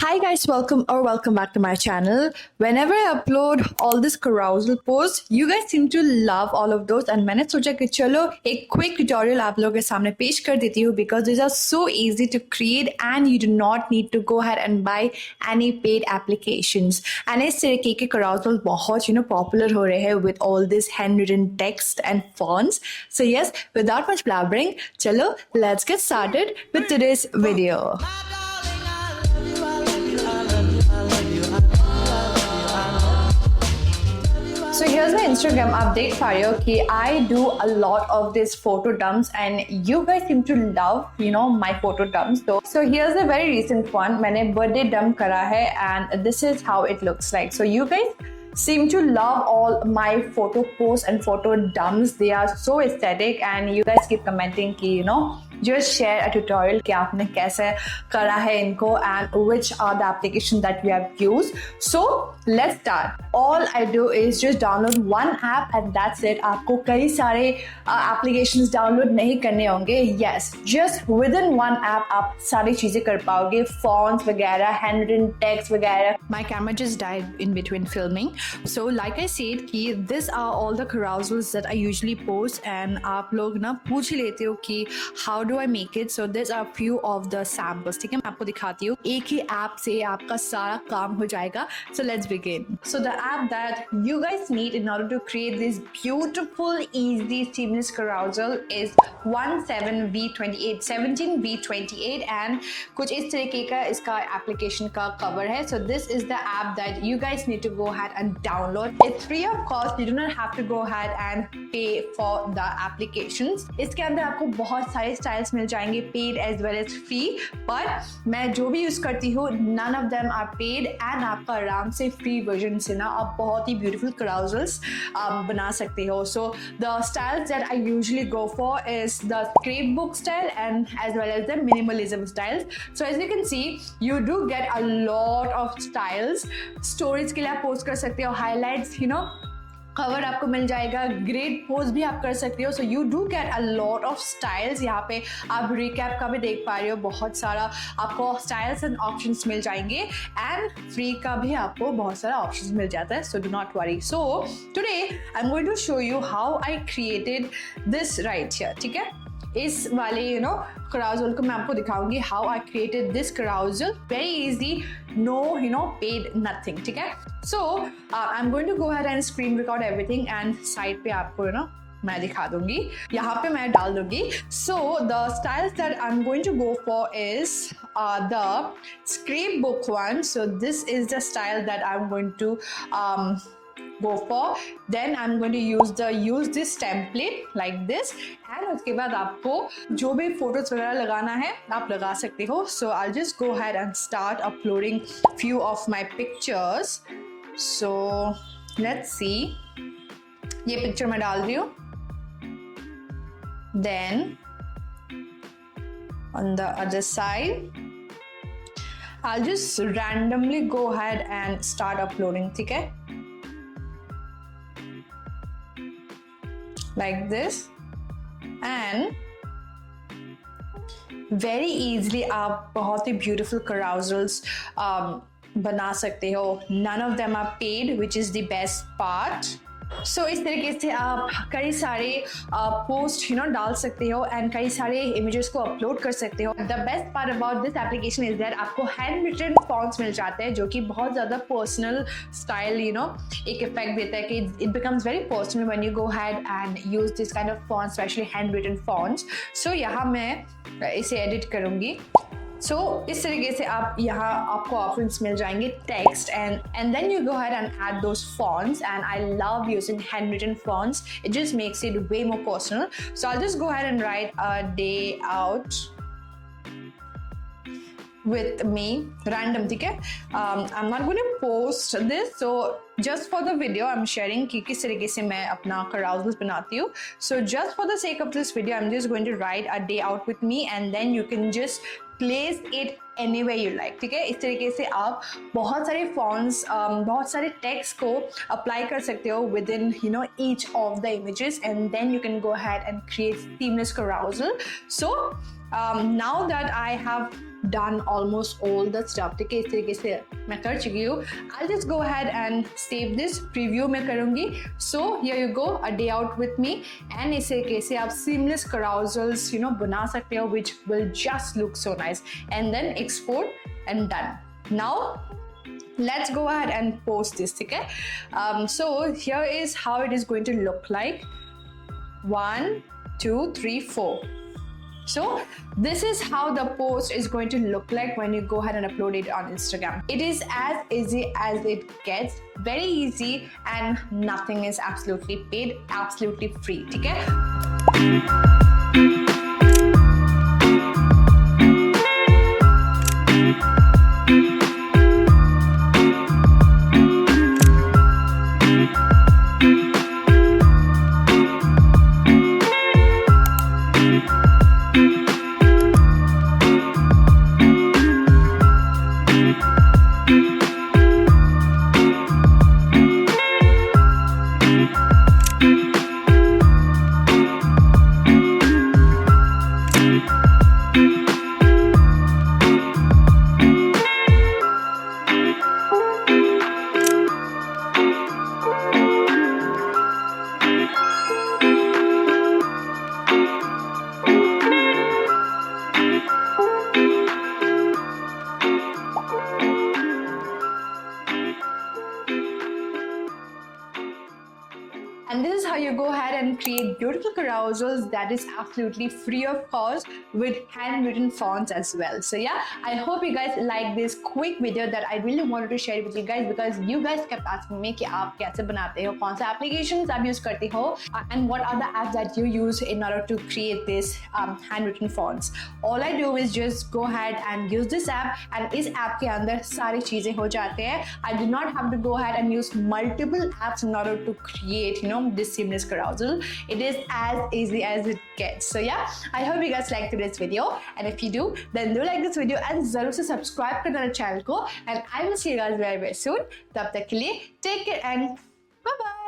Hi guys, welcome back to my channel. Whenever I upload all this carousel posts, you guys seem to love all of those and मैंने सोचा कि चलो एक quick tutorial आप लोगों के सामने पेश कर देती हूँ because these are so easy to create and you do not need to go ahead and buy any paid applications. And इस तरीके के carousel बहुत popular हो रहे हैं with all this handwritten text and fonts. So yes, without much blabbering, चलो let's get started with today's video. So here's my Instagram update for you. I do a lot of these photo dumps and you guys seem to love, my photo dumps though. So here's a very recent one. मैंने birthday dump करा है and this is how it looks like. So you guys seem to love all my photo posts and photo dumps. They are so aesthetic and you guys keep commenting कि just share a tutorial कि आपने कैसे करा है इनको and which are the applications that we have used. So let's start. All I do is just download one app and that's it. आपको कई सारे applications download नहीं करने होंगे. Yes, just within one app आप सारी चीजें कर पाओगे. Fonts वगैरह, handwritten text वगैरह. My camera just died in between filming. So like I said कि these are all the carousels that I usually post and आप लोग ना पूछ ही लेते हो कि how do I make it? So these are few of the samples. ठीक है, मैं आपको दिखाती हूँ. एक ही ऐप से आपका सारा काम हो जाएगा. So let's begin. So the app that you guys need in order to create this beautiful, easy, seamless carousel is 17v28, 17v28 and कुछ इस तरीके का इसका application का cover है. So this is the app that you guys need to go ahead and download. It's free of cost. You do not have to go ahead and pay for the applications. इसके अंदर आपको बहुत सारे styles मिल जाएंगे paid as well as free. But मैं जो भी use करती हूँ none of them are paid and आपका आराम से free version से ना आप बहुत ही beautiful carousels बना सकते हो. So the styles that I usually go for is the scrapbook style and as well as the minimalism styles. So as you can see, you do get a lot of styles. Stories के लिए आप post कर सकते हो, highlights, cover आपको मिल जाएगा, grade pose भी आप कर सकते हो. So you do get a lot of styles. यहाँ पे आप रिकैप का भी देख पा रहे हो, बहुत सारा आपको स्टाइल्स एंड ऑप्शंस मिल जाएंगे एंड फ्री का भी आपको बहुत सारा ऑप्शंस मिल जाता है. So do not worry. So today I am going to show you how I created this right here. ठीक है, इस वाले carousel को मैं आपको दिखाऊंगी how I created this carousel. Very easy, no paid nothing. ठीक है. So I'm going to go ahead and screen record everything and side पे आपको मैं दिखा दूंगी, यहाँ पे मैं डाल दूंगी. So the styles that I'm going to go for is the scrapbook one. So this is the style that I'm going to go for. Then I'm going to use this template like this and उसके बाद आपको जो भी photos वगैरह लगाना है आप लगा सकते हो. So I'll just go ahead and start uploading few of my pictures. So let's see. ये picture मैं डाल रही हूँ. Then on the other side I'll just randomly go ahead and start uploading. ठीक है, like this and very easily आप बहुत ही beautiful carousels बना सकते हो. None of them are paid, which is the best part. So इस तरीके से आप कई सारे पोस्ट डाल सकते हो एंड कई सारे इमेजेस को अपलोड कर सकते हो. The best part about this application is that आपको हैंड रिटन फॉन्ट्स मिल जाते हैं जो कि बहुत ज़्यादा पर्सनल स्टाइल एक इफेक्ट देता है कि it becomes very personal when you go ahead and use this kind of fonts, specially hand written fonts. So यहाँ मैं इसे एडिट करूँगी. So इस तरीके से आप यहाँ आपको ऑप्शंस मिल जाएंगे text and then you go ahead and add those fonts and I love using handwritten fonts. It just makes it way more personal. So I'll just go ahead and write a day out with me random. ठीक है, I'm not going to post this, so just for the video I'm sharing कि किस तरीके से मैं अपना carousels बनाती हूँ. So just for the sake of this video I'm just going to write a day out with me and then you can just place it anywhere you like. ठीक है, इस तरीके से आप बहुत सारे fonts, बहुत सारे text को apply कर सकते हो within each of the images and then you can go ahead and create seamless carousel. So now that I have done almost all the stuff, ठीक है, इस तरीके से मैं कर चुकी हूँ. I'll just go ahead and save this, preview मैं करूँगी. So here you go, a day out with me. And इस तरीके से आप seamless carousels बना सकते हो, which will just look so nice. And then export and done. Now let's go ahead and post this, okay? So here is how it is going to look like. 1, 2, 3, 4. So this is how the post is going to look like when you go ahead and upload it on Instagram. It is as easy as it gets, very easy, and nothing is absolutely paid, absolutely free, okay? And this is how you go ahead and create beautiful carousels that is absolutely free of cost with handwritten fonts as well. So yeah, I hope you guys like this quick video that I really wanted to share with you guys, because you guys kept asking me कि आप कैसे बनाते हो, कौन सा applications आप use करते हो, and what are the apps that you use in order to create this handwritten fonts. All I do is just go ahead and use this app, and इस app के अंदर सारी चीजें हो जाते हैं. I do not have to go ahead and use multiple apps in order to create this seamless carousel. It is as easy as it gets. So yeah, I hope you guys liked today's video, and if you do, then do like this video and जरूर से subscribe कर देना channel को, and I will see you guys very very soon. तब तक के लिए take care and bye bye.